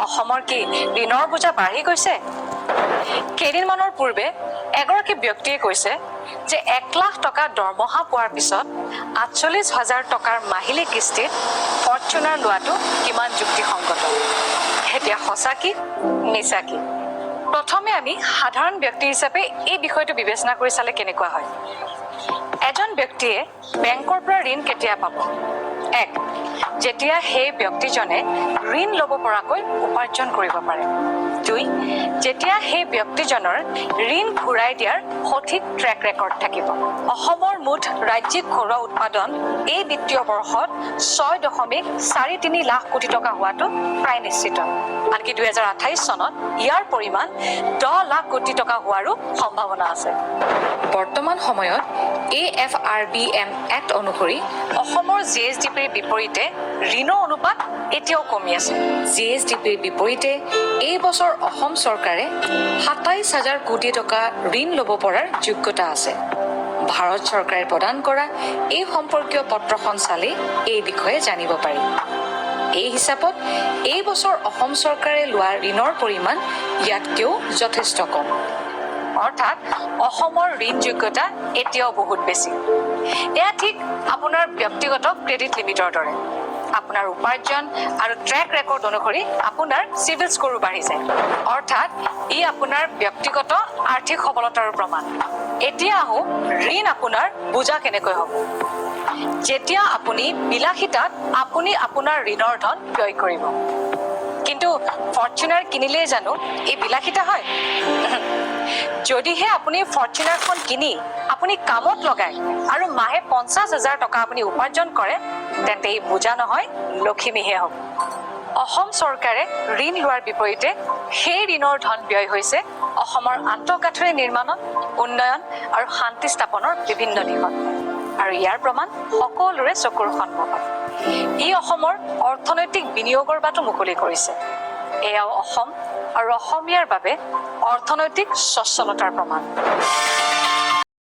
অসমৰ কি ঋণৰ বোজা বাঢ়ি গৈছে? কেইদিনমানৰ পূৰ্বে এগৰাকী ব্যক্তিয়ে কৈছে যে 1 লাখ টকা দৰমহা পোৱাৰ পিছত 48,000 টকাৰ মাহিলী কিস্তিত ফৰ্চুনাৰ লোৱাটো কিমান যুক্তিসংগত? এতিয়া সঁচা কি মিছা কি? প্ৰথমে আমি সাধাৰণ ব্যক্তি হিচাপে এই বিষয়টো বিবেচনা কৰি চালে কেনেকুৱা হয়। এজন ব্যক্তিয়ে বেংকৰ পৰা ঋণ কেতিয়া পাব? 1. যেতিয়া সেই ব্যক্তিজনে ঋণ ল'ব পৰাকৈ উপাৰ্জন কৰিব পাৰে। 2. যেতিয়া সেই ব্যক্তিজনৰ ঋণ ঘূৰাই দিয়াৰ সঠিক ট্ৰেক ৰেকৰ্ড থাকিব। অসমৰ মুঠ ৰাজ্যিক ঘৰুৱা উৎপাদন এই বিত্তীয় বৰ্ষত 6.43 লাখ কোটি টকা হোৱাটো প্ৰায় নিশ্চিত। আনকি 2028 চনত ইয়াৰ পৰিমাণ 10 লাখ কোটি টকা হোৱাৰো সম্ভাৱনা আছে। বৰ্তমান সময়ত AFRBM এক্ট অনুসৰি অসমৰ GSDPৰ বিপৰীতে ঋণৰ অনুপাত এতিয়াও কমি আছে। GSDPৰ বিপৰীতে এই বছৰ অসম চৰকাৰে 27,000 কোটি টকা ঋণ ল'ব পৰাৰ যোগ্যতা আছে। ভাৰত চৰকাৰে প্ৰদান কৰা এই সম্পৰ্কীয় পত্ৰখন চালে এই বিষয়ে জানিব পাৰি। এই হিচাপত এই বছৰ অসম চৰকাৰে লোৱা ঋণৰ পৰিমাণ ইয়াতকৈও যথেষ্ট কম। অৰ্থাৎ অসমৰ ঋণ যোগ্যতা এতিয়াও বহুত বেছি। এয়া ঠিক আপোনাৰ ব্যক্তিগত ক্ৰেডিট লিমিটৰ দৰে। আপোনাৰ উপাৰ্জন আৰু ট্ৰেক ৰেকৰ্ড অনুসৰি আপোনাৰ চিভিল স্ক'ৰো বাঢ়ি যায়। অৰ্থাৎ ই আপোনাৰ ব্যক্তিগত আৰ্থিক সবলতাৰ প্ৰমাণ। এতিয়া আহোঁ ঋণ আপোনাৰ বোজা কেনেকৈ হ'ব। যেতিয়া আপুনি বিলাসিতাত আপুনি আপোনাৰ ঋণৰ ধন ব্যয় কৰিব। কিন্তু ফৰ্চুনাৰ কিনিলেই জানো এই বিলাসিতা হয়? যদিহে আপুনি ফৰ্চুনাৰখন কিনি আপুনি কামত লগায় আৰু মাহে 50,000 টকা আপুনি উপাৰ্জন কৰে, তেন্তে এই বোজা নহয় লখিমীহে হ'ব। অসম চৰকাৰে ঋণ লোৱাৰ বিপৰীতে সেই ঋণৰ ধন ব্যয় হৈছে অসমৰ আন্তঃগাঁথনি নিৰ্মাণত, উন্নয়ন আৰু শান্তি স্থাপনৰ বিভিন্ন দিশত। আৰু ইয়াৰ প্ৰমাণ সকলোৰে চকুৰ সন্মুখত। ই অসমৰ অৰ্থনৈতিক বিনিয়োগৰ বাটো মুকলি কৰিছে। এয়াও অসম আৰু অসমীয়াৰ বাবে অৰ্থনৈতিক সচ্ছলতাৰ প্ৰমাণ।